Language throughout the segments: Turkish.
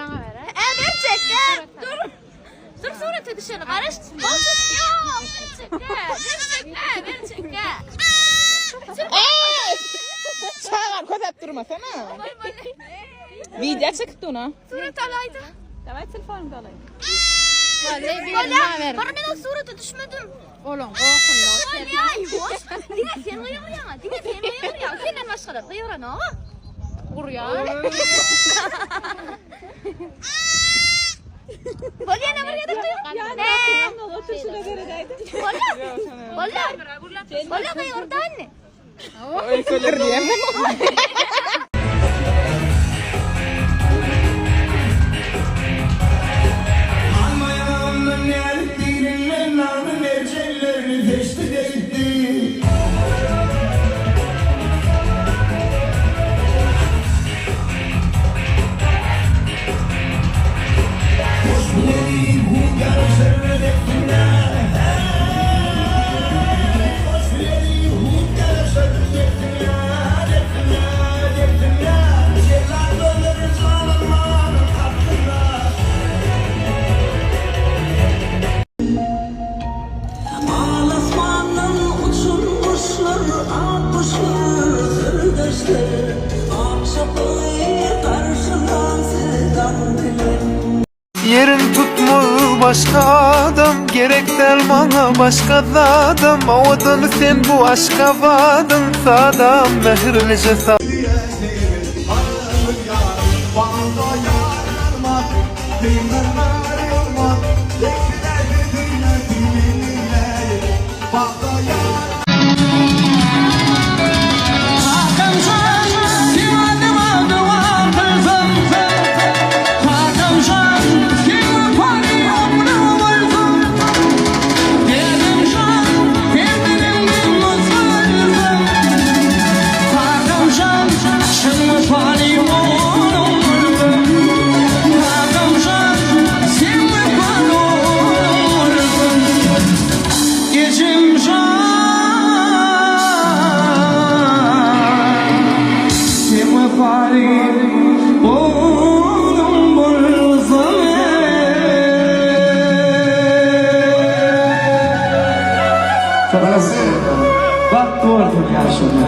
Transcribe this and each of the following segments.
bana ver ha. Ver çek. Dur. Dur surata düşeni karış. Olsun. Yok. Ver çek. Çağır kozap durmasana. Video çıktı ona. Surat alaydı. Evet telefonumda alayım. Vallahi bir bana ver. Bana ben o surata düşmedim. Oğlum okun Ya hoş. Dine sen uyuyor. Dine sen uyuyor. Senden başka da uyuyor ne? Buraya. Bolya ne var ya da duyuyor? Ne? Otur şurada deredeydi. Bolya kayı orada anne. Öyle söyler diye. Yerin tutmur başka adam, gerek dermana başka adam. Ovadanı sen bu aşka vadın, sağdan mehirlice sağ.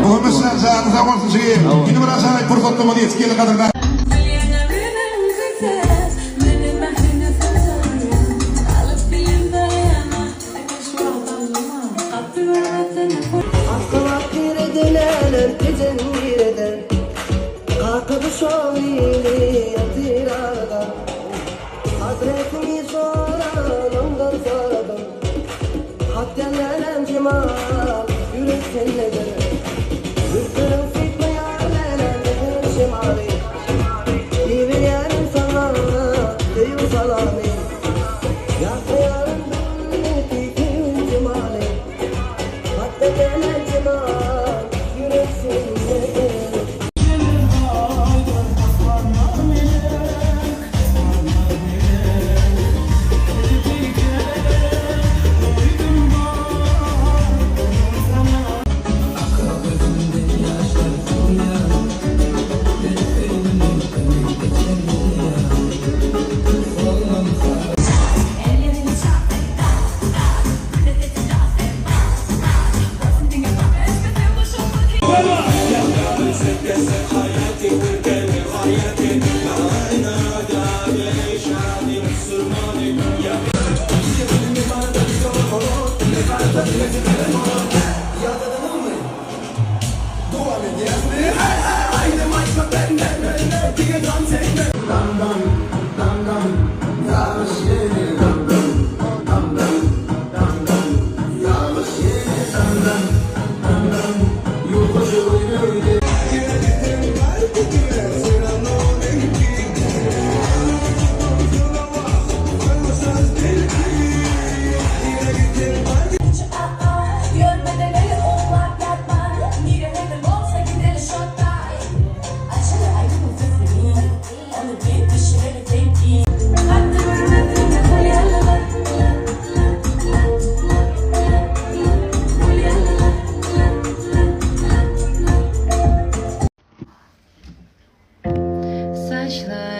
Muhammed Zanza olsun şey. Yine biraz por foto modis que kadar da. Saçlar